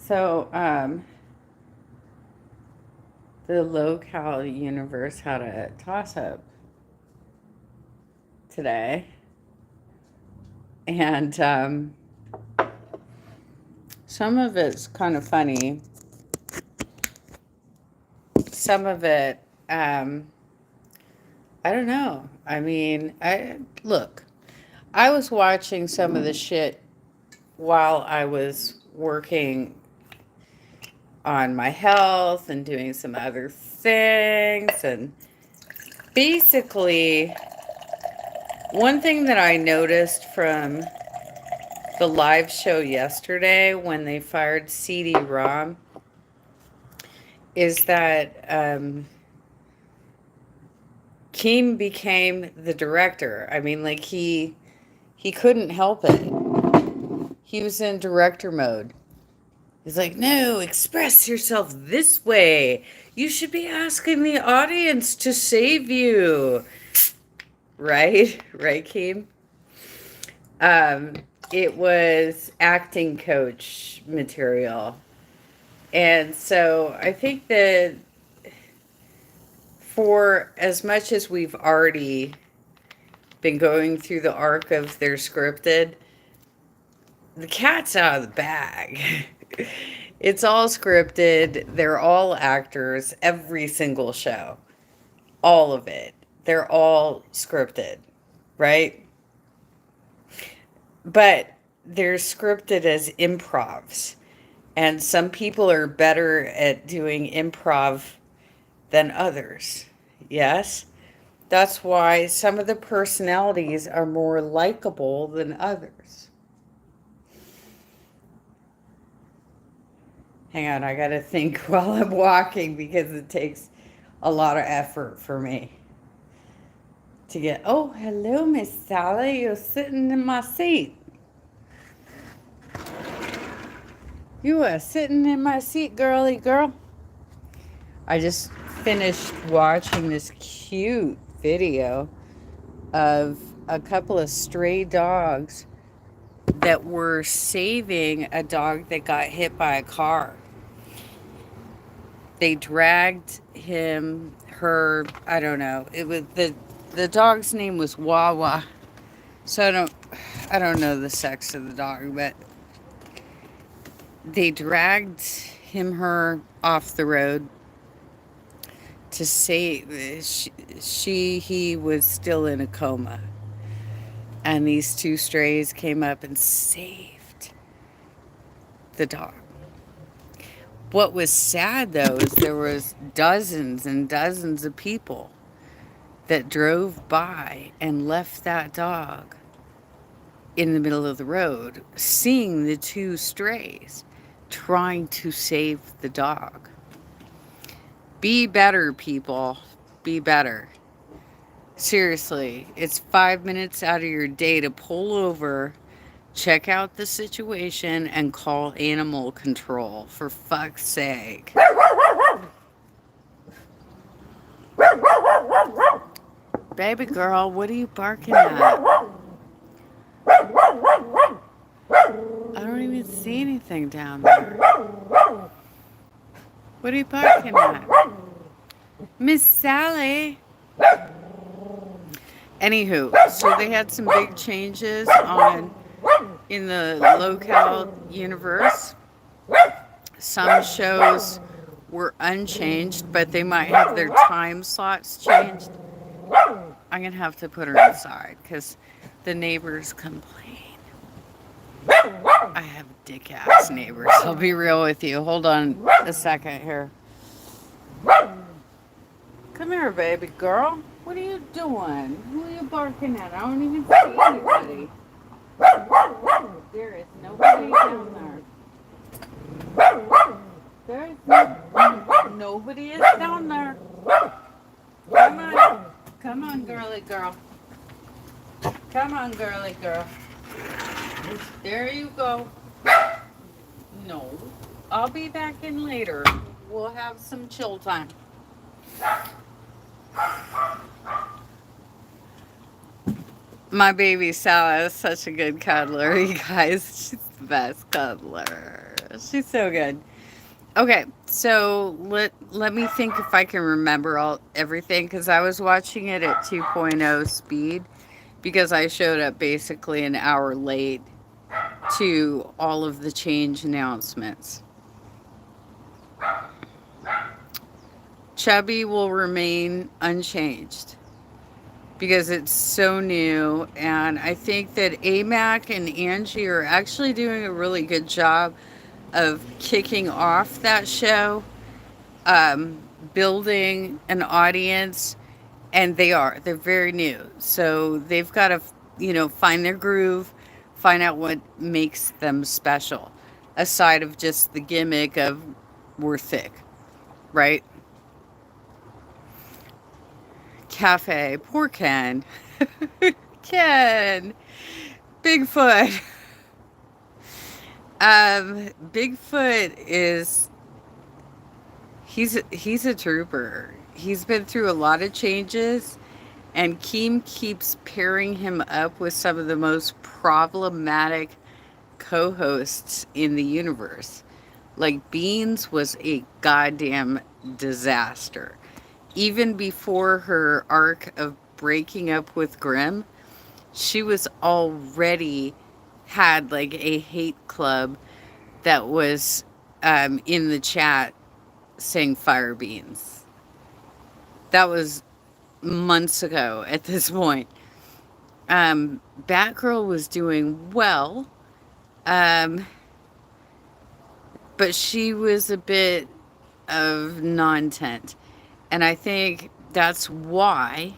So, the Lolcow universe had a toss up today, and some of it's kind of funny. Some of it, I don't know. I mean, I look. I was watching some of the shit while I was working on my health and doing some other things, and basically, one thing that I noticed from the live show yesterday when they fired CD-ROM is that Keem became the director. I mean, like he couldn't help it. He was in director mode. He's like, no, express yourself this way. You should be asking the audience to save you. Right? Right, Keem? Um, it was acting coach material. And so I think that for as much as we've already been going through the arc of their scripted, the cat's out of the bag. It's all scripted. They're all actors, every single show. All of it. They're all scripted, right? But they're scripted as improvs. And some people are better at doing improv than others. Yes? That's why some of the personalities are more likable than others. Hang on, I gotta think while I'm walking because it takes a lot of effort for me to get. Oh, hello, Miss Sally. You're sitting in my seat. You are sitting in my seat, girly girl. I just finished watching this cute video of a couple of stray dogs that were saving a dog that got hit by a car. They dragged him, her, I don't know. It was the dog's name was Wawa. So I don't know the sex of the dog, but they dragged him, her off the road to save. He was still in a coma, and these two strays came up and saved the dog. What was sad though is there was dozens and dozens of people that drove by and left that dog in the middle of the road, seeing the two strays trying to save the dog. Be better, people. Be better. Seriously, it's 5 minutes out of your day to pull over, check out the situation, and call animal control, for fuck's sake. Baby girl, what are you barking at? I don't even see anything down there. What are you barking at? Miss Sally. Anywho, so they had some big changes in the Lolcow universe. Some shows were unchanged, but they might have their time slots changed. I'm gonna have to put her inside because the neighbors complain. I have dick ass neighbors. I'll be real with you. Hold on a second here. Come here, baby girl. What are you doing? Who are you barking at? I don't even see anybody. There is nobody down there. There is nobody is down there. Come on. Come on, girly girl. Come on, girly girl. There you go. No. I'll be back in later. We'll have some chill time. My baby Sally is such a good cuddler, you guys. She's the best cuddler. She's so good. Okay, so let me think if I can remember all everything because I was watching it at 2.0 speed because I showed up basically an hour late to all of the change announcements. Chubby will remain unchanged because it's so new, and I think that AMAC and Angie are actually doing a really good job of kicking off that show, um, building an audience, and they're very new, so they've got to, find their groove, find out what makes them special, aside of just the gimmick of we're thick, right? Cafe, poor Ken. Ken, Bigfoot. Bigfoot is he's a trooper. He's been through a lot of changes, and Keem keeps pairing him up with some of the most problematic co-hosts in the universe. Like Beans was a goddamn disaster. Even before her arc of breaking up with Grimm, she was already had like a hate club that was in the chat saying fire beans. That was months ago at this point. Batgirl was doing well, um, but she was a bit of non-tent. And I think that's why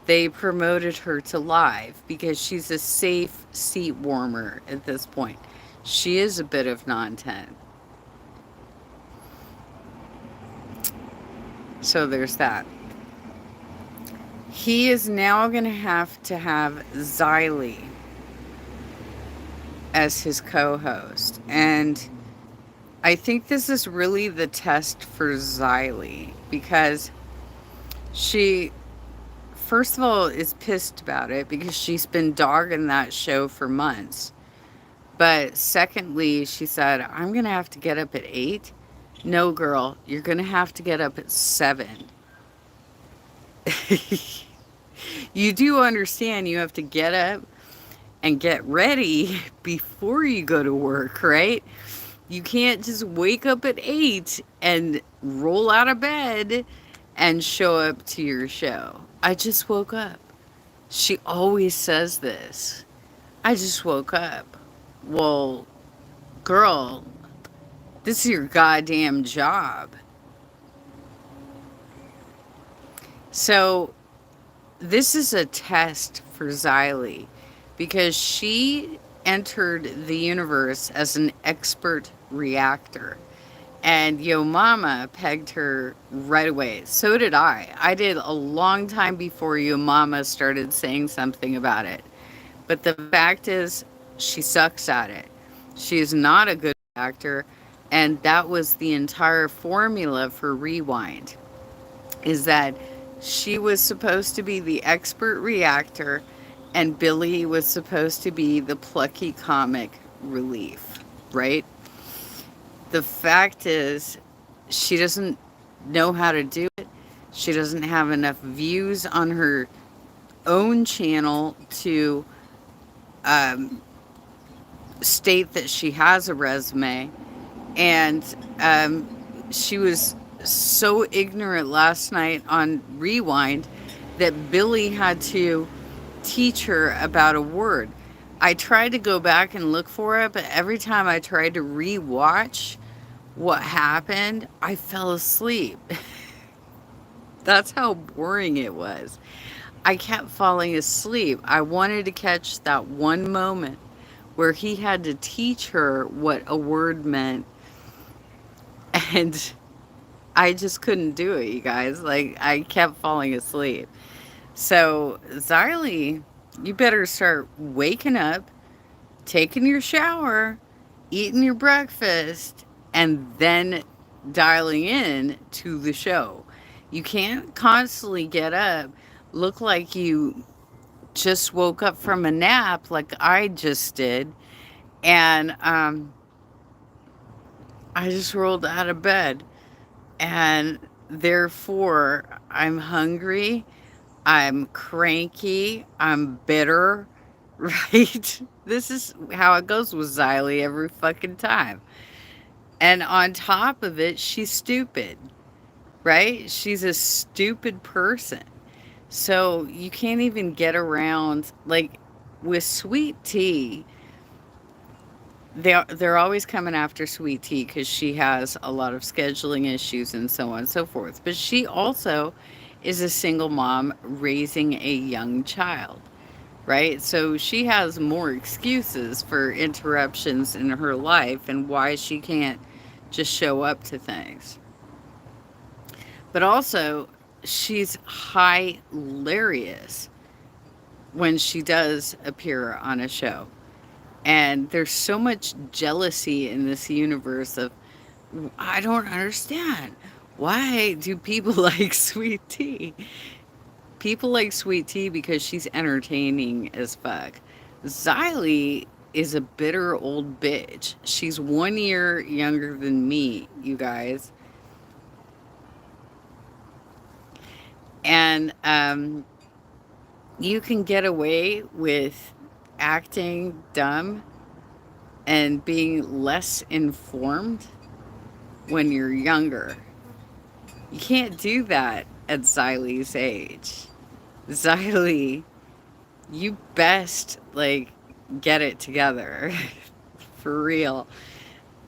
they promoted her to live because she's a safe seat warmer at this point. She is a bit of non-tent. So there's that. He is now going to have Xylee as his co-host. And I think this is really the test for Xylee because she, first of all, is pissed about it because she's been dogging that show for months. But secondly, she said, I'm going to have to get up at 8. No, girl, you're going to have to get up at 7. You do understand you have to get up and get ready before you go to work, right? You can't just wake up at 8 and roll out of bed and show up to your show. I just woke up. She always says this. I just woke up. Well, girl, this is your goddamn job. So, this is a test for Xylee because she entered the universe as an expert reactor. And Yo Mama pegged her right away. So did I. I did a long time before Yo Mama started saying something about it. But the fact is, she sucks at it. She is not a good actor. And that was the entire formula for Rewind, is that she was supposed to be the expert reactor and Billy was supposed to be the plucky comic relief, right? The fact is, she doesn't know how to do it. She doesn't have enough views on her own channel to um, state that she has a resume. And she was so ignorant last night on Rewind that Billy had to teach her about a word. I tried to go back and look for it, but every time I tried to rewatch what happened, I fell asleep. That's how boring it was. I kept falling asleep. I wanted to catch that one moment where he had to teach her what a word meant, and I just couldn't do it, you guys. Like, I kept falling asleep. So, Xylee, you better start waking up, taking your shower, eating your breakfast, and then dialing in to the show. You can't constantly get up, look like you just woke up from a nap like I just did, and I just rolled out of bed and therefore I'm hungry, I'm cranky, I'm bitter, right? This is how it goes with Xylee every fucking time. And on top of it, she's stupid, right? She's a stupid person. So you can't even get around, like, with Sweet Tea, they're always coming after Sweet Tea because she has a lot of scheduling issues and so on and so forth. But she also is a single mom raising a young child, right? So she has more excuses for interruptions in her life and why she can't just show up to things. But also, she's hilarious when she does appear on a show. And there's so much jealousy in this universe of, I don't understand. Why do people like Sweet Tea? People like Sweet Tea because she's entertaining as fuck. Xylee is a bitter old bitch. She's 1 year younger than me, you guys. And you can get away with acting dumb and being less informed when you're younger. You can't do that at Xylee's age. Xylee, you best like get it together. For real.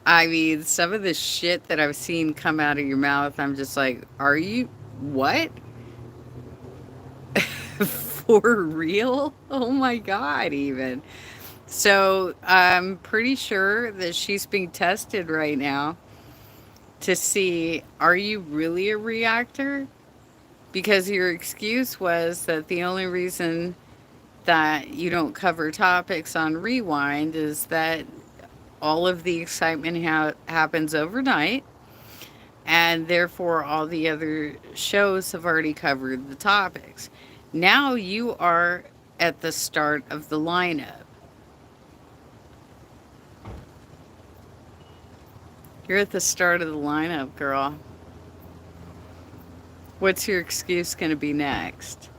I mean, some of the shit that I've seen come out of your mouth, I'm just like, are you what? For real? Oh my god, even. So I'm pretty sure that she's being tested right now to see, are you really a reactor? Because your excuse was that the only reason that you don't cover topics on Rewind is that all of the excitement happens overnight, and therefore all the other shows have already covered the topics. Now you are at the start of the lineup. You're at the start of the lineup, girl. What's your excuse going to be next?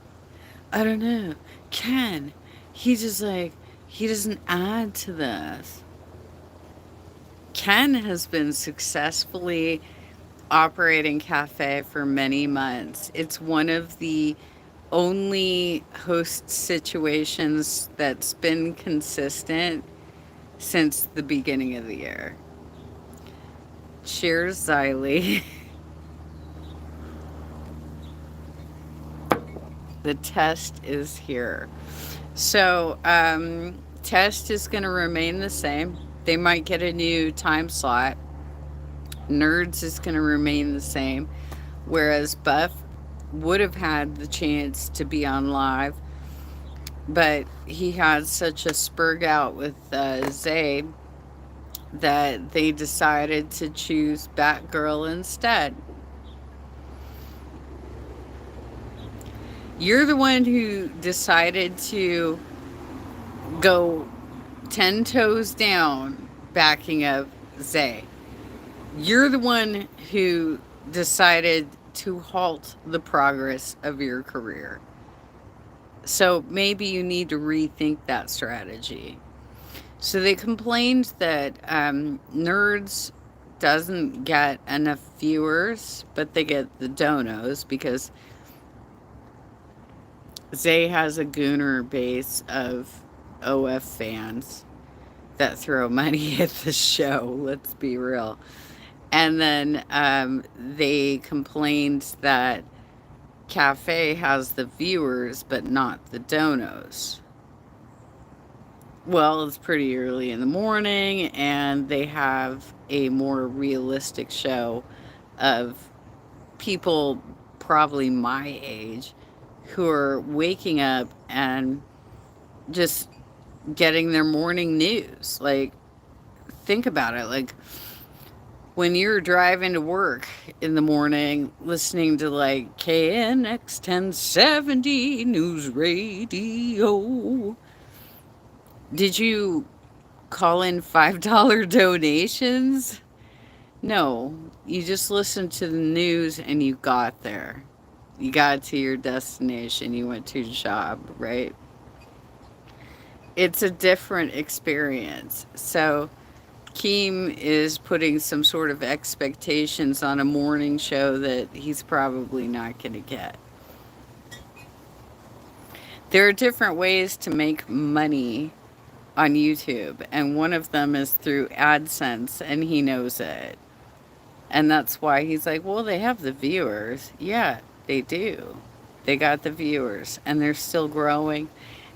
I don't know. Ken, he just like, he doesn't add to this. Ken has been successfully operating cafe for many months. It's one of the only host situations that's been consistent since the beginning of the year. Cheers, Xylee. The test is here. So, test is going to remain the same. They might get a new time slot. Nerds is going to remain the same. Whereas Buff would have had the chance to be on live, but he had such a spurg out with Zay that they decided to choose Batgirl instead. You're the one who decided to go 10 toes down backing up Zay. You're the one who decided to halt the progress of your career. So maybe you need to rethink that strategy. So they complained that Nerds doesn't get enough viewers, but they get the donos because Zay has a gooner base of OF fans that throw money at the show. Let's be real. And then they complained that Cafe has the viewers, but not the donos. Well, it's pretty early in the morning, and they have a more realistic show of people probably my age who are waking up and just getting their morning news. Like, think about it. Like, when you're driving to work in the morning, listening to like KNX 1070 News Radio, did you call in $5 donations No, you just listened to the news and you got there. You got to your destination, you went to your job, right? It's a different experience. So, Keem is putting some sort of expectations on a morning show that he's probably not going to get. There are different ways to make money on YouTube, and one of them is through AdSense, and he knows it. And that's why he's like, well, they have the viewers. Yeah, they do. They got the viewers, and they're still growing,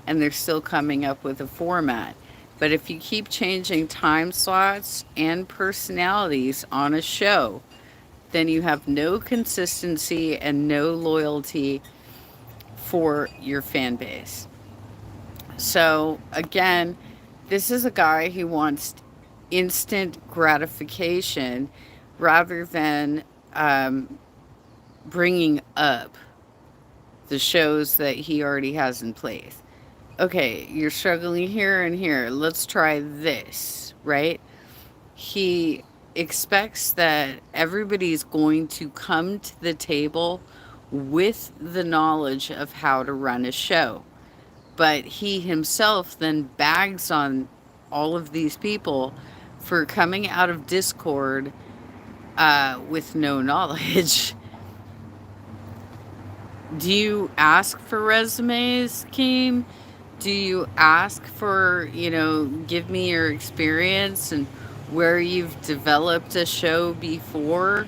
and they're still coming up with a format. But if you keep changing time slots and personalities on a show, then you have no consistency and no loyalty for your fan base. So, again, this is a guy who wants instant gratification rather than um, bringing up the shows that he already has in place. Okay, you're struggling here and here. Let's try this, right? He expects that everybody's going to come to the table with the knowledge of how to run a show. But he himself then bags on all of these people for coming out of Discord with no knowledge. Do you ask for resumes, Keem? Do you ask for, give me your experience and where you've developed a show before?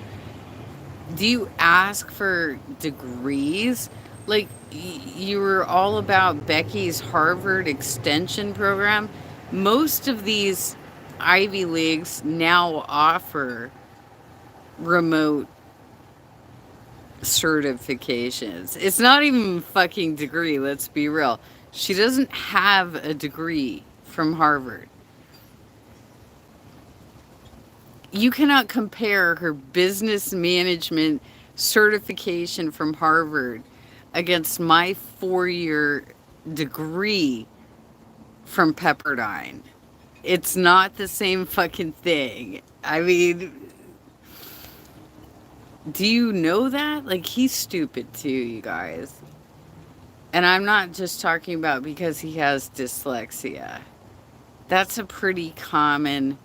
Do you ask for degrees? Like, you were all about Becky's Harvard Extension program. Most of these Ivy Leagues now offer remote certifications. It's not even a fucking degree, let's be real. She doesn't have a degree from Harvard. You cannot compare her business management certification from Harvard against my 4-year degree from Pepperdine. It's not the same fucking thing. I mean, do you know that? Like, he's stupid too, you guys. And I'm not just talking about because he has dyslexia. That's a pretty common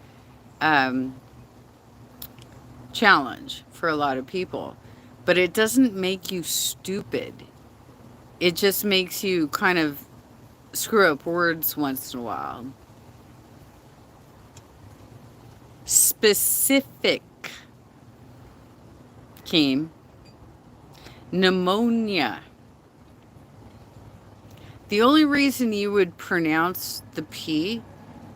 um, challenge for a lot of people. But it doesn't make you stupid. It just makes you kind of screw up words once in a while. Specific, Keem. Pneumonia. The only reason you would pronounce the P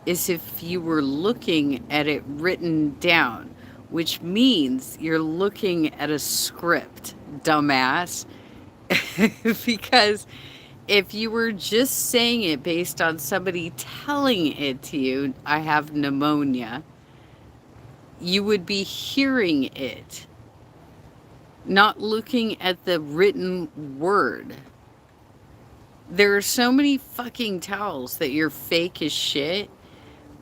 is if you were looking at it written down, which means you're looking at a script, dumbass. Because if you were just saying it based on somebody telling it to you, I have pneumonia, you would be hearing it, not looking at the written word. There are so many fucking tells that you're fake as shit.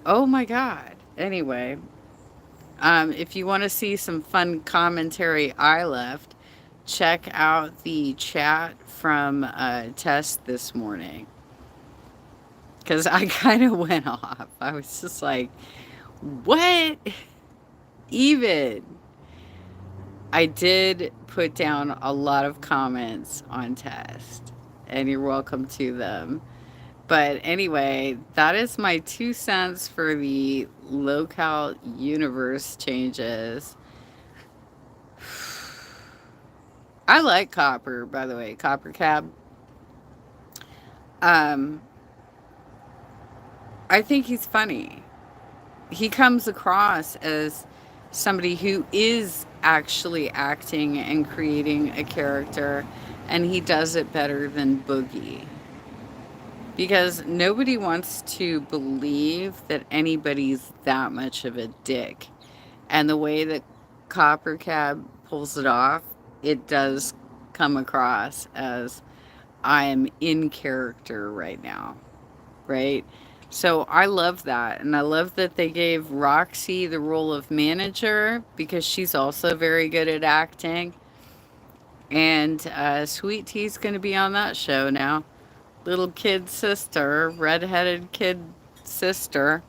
Oh my God. Anyway, if you want to see some fun commentary I left, check out the chat from Tess this morning. Because I kind of went off. I was just like, what? Even. I did put down a lot of comments on test, and you're welcome to them. But anyway, that is my 2 cents for the Lolcow universe changes. I like Copper, by the way, Copper Cab. Um, I think he's funny. He comes across as somebody who is actually acting and creating a character, and he does it better than Boogie. Because nobody wants to believe that anybody's that much of a dick. And the way that Copper Cab pulls it off, it does come across as I am in character right now, right? So I love that. And I love that they gave Roxy the role of manager because she's also very good at acting. And Sweet Tea's going to be on that show now. Little kid sister, redheaded kid sister.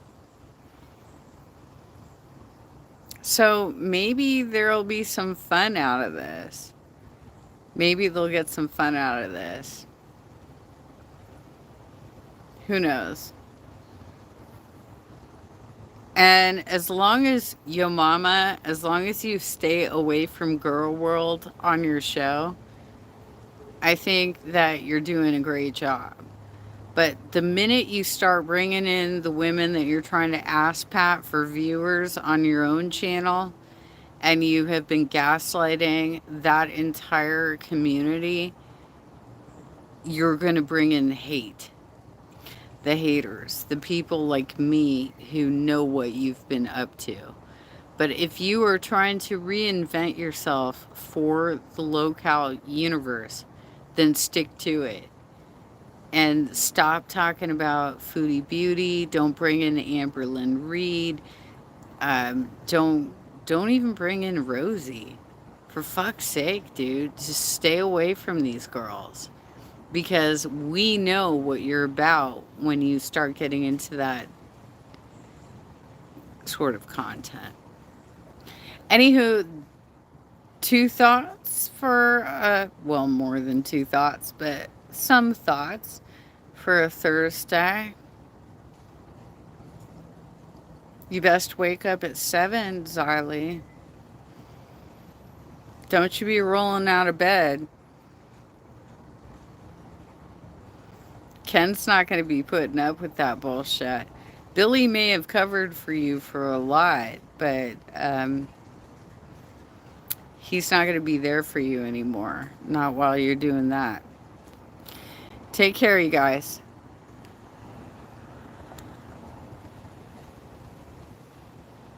So maybe there'll be some fun out of this. Maybe they'll get some fun out of this. Who knows? And as long as yo mama, as long as you stay away from girl world on your show, I think that you're doing a great job. But the minute you start bringing in the women that you're trying to ass pat for viewers on your own channel, and you have been gaslighting that entire community, you're going to bring in hate. The haters, the people like me who know what you've been up to. But if you are trying to reinvent yourself for the Lolcow universe, then stick to it. And stop talking about Foodie Beauty. Don't bring in Amberlyn Reed. Don't even bring in Rosie. For fuck's sake, dude, just stay away from these girls because we know what you're about when you start getting into that sort of content. Anywho, two thoughts for, well, more than two thoughts, but some thoughts for a Thursday. You best wake up at 7, Xylee. Don't you be rolling out of bed. Ken's not going to be putting up with that bullshit. Billy may have covered for you for a lot, but he's not going to be there for you anymore. Not while you're doing that. Take care, you guys.